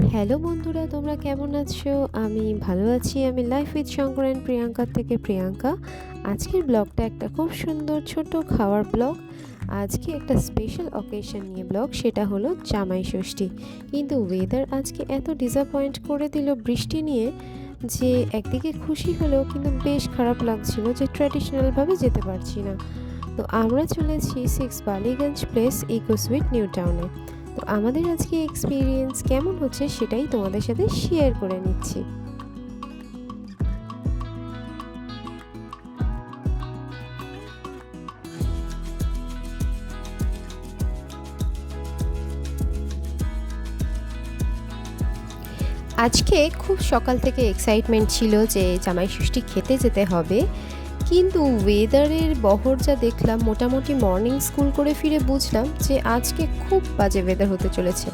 Hello বন্ধুরা, তোমরা কেমন আছো? আমি ভালো আছি। আমি life with Shankar and Priyanka থেকে প্রিয়াঙ্কা। আজকের ব্লগটা একটা খুব সুন্দর ছোট খাওয়ার ব্লগ। আজকে একটা স্পেশাল অকেশন নিয়ে ব্লগ, সেটা হলো জামাই ষষ্ঠী। কিন্তু ওয়েদার আজকে এত ডিসঅ্যাপয়েন্ট করে দিল বৃষ্টি নিয়ে, যে একদিকে খুশি হলেও কিন্তু বেশ খারাপ লাগছিল যে ট্র্যাডিশনালভাবে যেতে পারছি না। তো আমরা চলেছি 6 Ballygunge place, eco suite new টাউনে। তো আমাদের আজকে এক্সপিরিয়েন্স কেমন হচ্ছে সেটাই তোমাদের সাথে শেয়ার করে নিচ্ছি। আজকে খুব সকাল থেকে এক্সাইটমেন্ট ছিল যে জামাই ষষ্ঠী খেতে যেতে হবে, কিন্তু ওয়েদারের বহর যা দেখলাম, মোটামুটি মর্নিং স্কুল করে ফিরে বুঝলাম যে আজকে খুব বাজে ওয়েদার হতে চলেছে।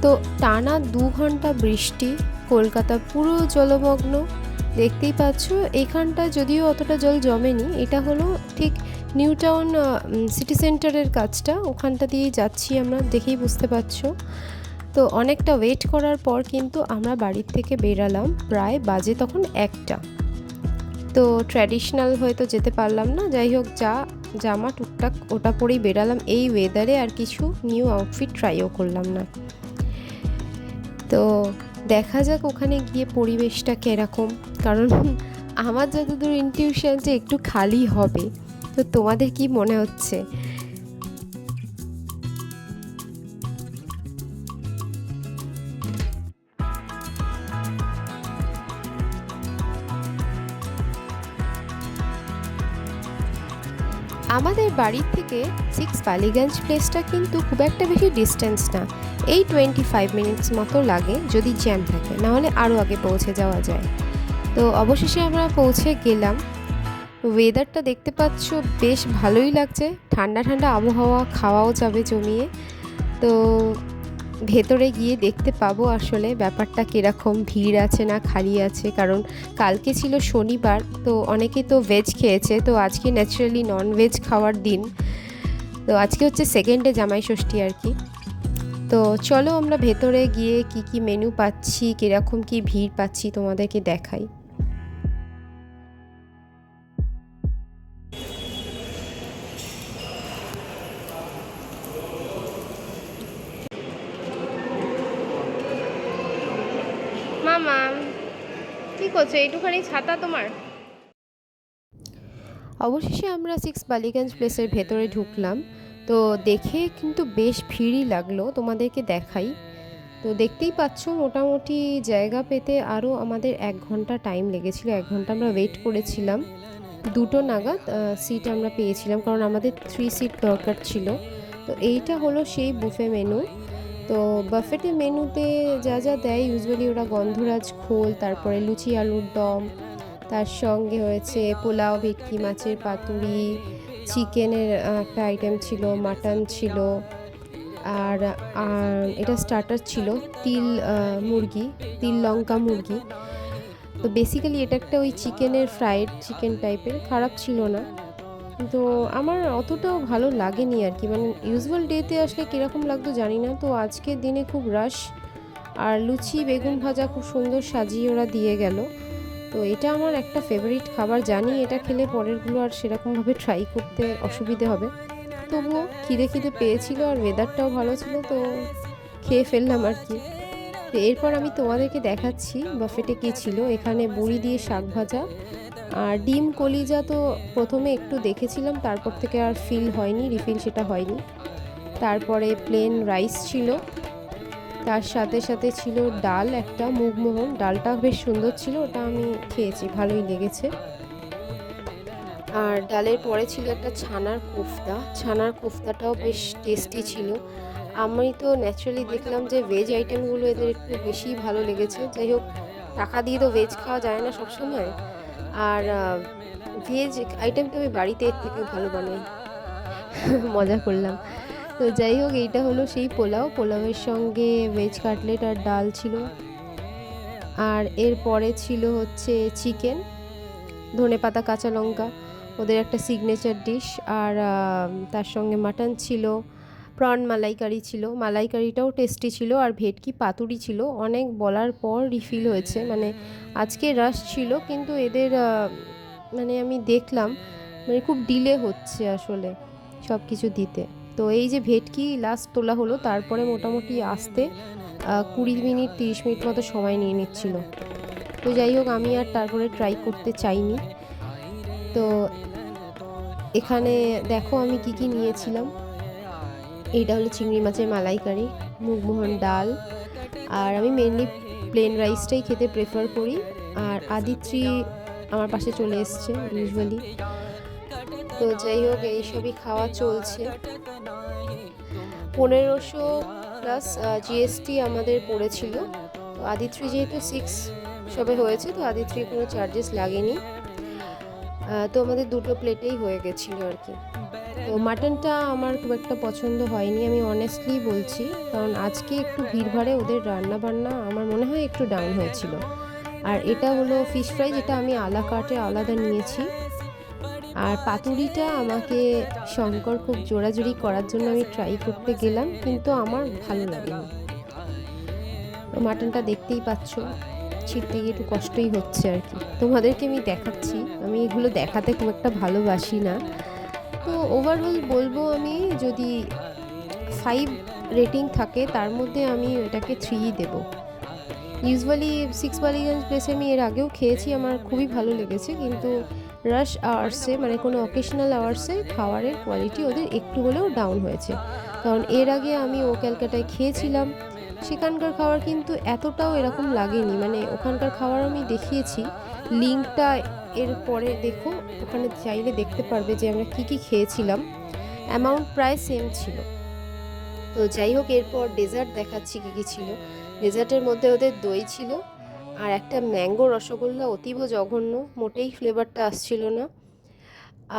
তো টানা 2 ঘন্টা বৃষ্টি, কলকাতা পুরো জলমগ্ন। দেখতেই পাচ্ছ এখানটা যদিও অতটা জল জমেনি, এটা হলো ঠিক নিউ টাউন সিটি সেন্টারের কাজটা, ওখানটা দিয়েই যাচ্ছি আমরা, দেখেই বুঝতে পারছো। তো অনেকটা ওয়েট করার পর কিন্তু আমরা বাড়ির থেকে বেরালাম, প্রায় বাজে তখন 1টা। তো ট্র্যাডিশনাল হয়তো যেতে পারলাম না, যাই হোক যা জামা টুকটাক ওটা পরেই বেরালাম এই ওয়েদারে, আর কিছু নিউ আউটফিট ট্রাইও করলাম না। তো দেখা যাক ওখানে গিয়ে পরিবেশটা কীরকম, কারণ আমার যতদূর ইনটিউশন যে একটু খালি হবে। তো তোমাদের কি মনে হচ্ছে? আমাদের বাড়ির থেকে 6 বালিগঞ্জ প্লেসটা কিন্তু খুব একটা বেশি ডিস্টেন্স না, এই 25 মিনিটস মতো লাগে যদি জ্যাম থাকে, নাহলে আরও আগে পৌঁছে যাওয়া যায়। তো অবশেষে আমরা পৌঁছে গেলাম। ওয়েদারটা দেখতে পাচ্ছ বেশ ভালোই লাগছে, ঠান্ডা ঠান্ডা আবহাওয়া, খাওয়াও যাবে জমিয়ে। তো ভেতরে গিয়ে দেখতে পাবো আসলে ব্যাপারটা কীরকম, ভিড় আছে না খালি আছে, কারণ কালকে ছিল শনিবার, তো অনেকে তো ভেজ খেয়েছে, তো আজকে ন্যাচারালি নন ভেজ খাওয়ার দিন। তো আজকে হচ্ছে সেকেন্ডে জামাই ষষ্ঠী আর কি। তো চলো আমরা ভেতরে গিয়ে কি কি মেনু পাচ্ছি, কীরকম কি ভিড় পাচ্ছি তোমাদেরকে দেখাই। মামা কি করছো? এইটুখানি ছাতা তোমার? অবশেষে আমরা 6 বালিগঞ্জ প্লেসের ভেতরে ঢুকলাম। তো দেখে কিন্তু বেশ ভিড়ই লাগলো, তোমাদেরকে দেখাই। তো দেখতেই পাচ্ছ মোটামুটি জায়গা পেতে আরও আমাদের 1 ঘন্টা টাইম লেগেছিল, 1 ঘন্টা আমরা ওয়েট করেছিলাম। 2টো নাগাদ সিট আমরা পেয়েছিলাম, কারণ আমাদের 3 সিট দরকার ছিল। তো এইটা হলো সেই বুফে মেনু। তো বাফেটে মেনুতে যা যা দেয় ইউজুয়ালি ওরা গন্ধরাজ খোল, তারপরে লুচি আলুর দম, তার সঙ্গে হয়েছে পোলাও, ভেটকি মাছের পাতুরি, চিকেনের একটা আইটেম ছিল, মাটন ছিল, আর এটা স্টার্টার ছিল তিল মুরগি, তিল লঙ্কা মুরগি। তো বেসিক্যালি এটা একটা ওই চিকেনের ফ্রাইড চিকেন টাইপের, খারাপ ছিল না, তো আমার অতটাও ভালো লাগেনি আর কি। মানে ইউজুয়াল ডেতে আসলে কীরকম লাগতো জানি না, তো আজকের দিনে খুব রাশ। আর লুচি বেগুন ভাজা খুব সুন্দর সাজিয়ে ওরা দিয়ে গেল। তো এটা আমার একটা ফেভারিট খাবার, জানি এটা খেলে পরেরগুলো আর সেরকমভাবে ট্রাই করতে অসুবিধে হবে, তবুও খিদে খিদে পেয়েছিল আর ওয়েদারটাও ভালো ছিল, তো খেয়ে ফেললাম আর কি। তো এরপর আমি তোমাদেরকে দেখাচ্ছি বাফেটে কী ছিল। এখানে বড়ি দিয়ে শাক ভাজা আর ডিম কলিজা, তো প্রথমে একটু দেখেছিলাম, তারপর থেকে আর ফিল হয়নি, রিফিল সেটা হয়নি। তারপরে প্লেন রাইস ছিল, তার সাথে সাথে ছিল ডাল, একটা মুগমোহন, ডালটা বেশ সুন্দর ছিল, ওটা আমি খেয়েছি, ভালোই লেগেছে। আর ডালের পরে ছিল একটা ছানার কোফতা, ছানার কোফতাটাও বেশ টেস্টি ছিল। আমি তো ন্যাচারালি দেখলাম যে ভেজ আইটেমগুলো এদের একটু বেশি ভালো লেগেছে, যাই হোক টাকা দিয়ে তো ভেজ খাওয়া যায় না সবসময়। আর ভেজ আইটেমটা আমি বাড়িতে এর থেকেও ভালো বানাই। মজা করলাম। তো যাই হোক এইটা হলো সেই পোলাও, পোলাওয়ের সঙ্গে ভেজ কাটলেট আর ডাল ছিল। আর এরপরে ছিল হচ্ছে চিকেন, ধনেপাতা কাঁচা লঙ্কা, ওদের একটা সিগনেচার ডিশ। আর তার সঙ্গে মাটন ছিল, প্রন মালাইকারি ছিল, মালাইকারিটাও টেস্টি ছিল, আর ভেটকি পাতুরি ছিল। অনেক বলার পর রিফিল হয়েছে, মানে আজকে রাশ ছিল কিন্তু এদের মানে আমি দেখলাম মানে খুব ডিলে হচ্ছে আসলে সব কিছু দিতে। তো এই যে ভেটকি লাস্ট তোলা হলো, তারপরে মোটামুটি আসতে 20 মিনিট 30 মিনিট মতো সময় নিয়ে নিচ্ছিল। তো যাই হোক, আমি আর তারপরে ট্রাই করতে চাইনি। তো এখানে দেখো আমি কি কি নিয়েছিলাম। এইটা হলো চিংড়ি মাছের মালাইকারি, মুগমোহন ডাল, আর আমি মেনলি প্লেন রাইসটাই খেতে প্রেফার করি। আর আদিত্রি আমার পাশে চলে এসছে ইউজুয়ালি। তো যাই হোক, এইসবই খাওয়া চলছে। 1500 প্লাস জিএসটি আমাদের পড়েছিল। তো আদিত্রি যেহেতু 6 সবে হয়েছে, তো আদিত্রির কোনো চার্জেস লাগেনি। তো আমাদের দুটো প্লেটেই হয়ে গেছিলো আর কি। তো মাটনটা আমার খুব একটা পছন্দ হয়নি, আমি অনেস্টলি বলছি, কারণ আজকে একটু ভিড়ভাড়ে ওদের রান্না বান্না আমার মনে হয় একটু ডাউন হয়েছিল। আর এটা হলো ফিশ ফ্রাই, যেটা আমি আলা কার্টে আলাদা নিয়েছি। আর পাতুরিটা আমাকে শঙ্কর খুব জোরাজুরি করার জন্য আমি ট্রাই করতে গেলাম, কিন্তু আমার ভালো লাগেনি। মাটনটা দেখতেই পাচ্ছ, ছিঁড়তে গিয়ে একটু কষ্টই হচ্ছে আর কি। তোমাদেরকে আমি দেখাচ্ছি, আমি এগুলো দেখাতে খুব একটা ভালোবাসি না। তো ওভারঅল বলবো, আমি যদি 5 রেটিং থাকে তার মধ্যে আমি এটাকে 3 দেব। ইউজুয়ালি 6 বালিগঞ্জ প্লেসে আমি এর আগেও খেয়েছি, আমার খুবই ভালো লেগেছে, কিন্তু রাশ আওয়ার্সে মানে কোনো অকেশনাল আওয়ার্সে খাবারের কোয়ালিটি ওদের একটু হলেও ডাউন হয়েছে। কারণ এর আগে আমি ও ক্যালকাটায় খেয়েছিলাম, সেখানকার খাবার কিন্তু এতটাও এরকম লাগেনি। মানে ওখানকার খাবার আমি দেখিয়েছি, লিঙ্কটা এর পরে দেখো, ওখানে চাইলে দেখতে পারবে যে আমরা কি কি খেয়েছিলাম, অ্যামাউন্ট প্রায় সেম ছিল। তো যাই হোক, এরপর ডেজার্ট দেখাচ্ছি কী কী ছিল। ডেজার্টের মধ্যে ওদের দই ছিল, আর একটা ম্যাঙ্গো রসগোল্লা অতীব জঘন্য, মোটেই ফ্লেভারটা আসছিল না।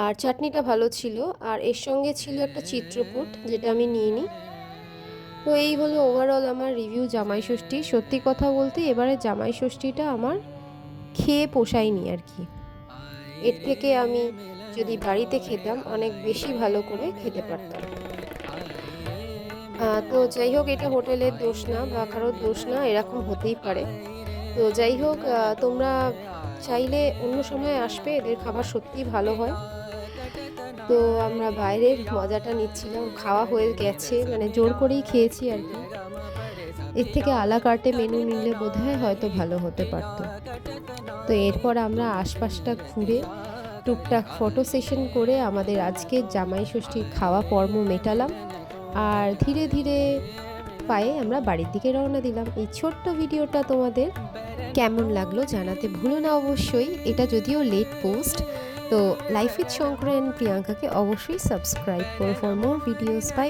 আর চাটনিটা ভালো ছিল, আর এর সঙ্গে ছিল একটা চিত্রকূট, যেটা আমি নিইনি। তো এই হলো ওভারঅল আমার রিভিউ জামাই ষষ্ঠী। সত্যি কথা বলতে এবারে জামাই ষষ্ঠীটা আমার খেয়ে পোষায়নি আর কি। এর থেকে আমি যদি বাড়িতে খেতাম অনেক বেশি ভালো করে খেতে পারতাম। তো যাই হোক, এটা হোটেলের দোষ না বা কারোর দোষ না, এরকম হতেই পারে। তো যাই হোক, তোমরা চাইলে অন্য সময় আসবে, এদের খাবার সত্যিই ভালো হয়। তো আমরা বাইরের মজাটা নিচ্ছিলাম, খাওয়া হয়ে গেছে, মানে জোর করেই খেয়েছি আর কি। এর থেকে আলা কার্টে মেনু নিলে বোধহয় হয়তো ভালো হতে পারতো। তো এরপর আমরা আশপাশটা ঘুরে টুকটাক ফটো সেশন করে আমাদের আজকের জামাই ষষ্ঠীর খাওয়া পর্ব মেটালাম, আর ধীরে ধীরে পায়ে আমরা বাড়ির দিকে রওনা দিলাম। এই ছোট্ট ভিডিওটা তোমাদের কেমন লাগলো জানাতে ভুলো না অবশ্যই। এটা যদিও লেট পোস্ট, তো লাইফ উইথ শঙ্কর অ্যান্ড প্রিয়াঙ্কাকে অবশ্যই সাবস্ক্রাইব করো for more videos. Bye bye.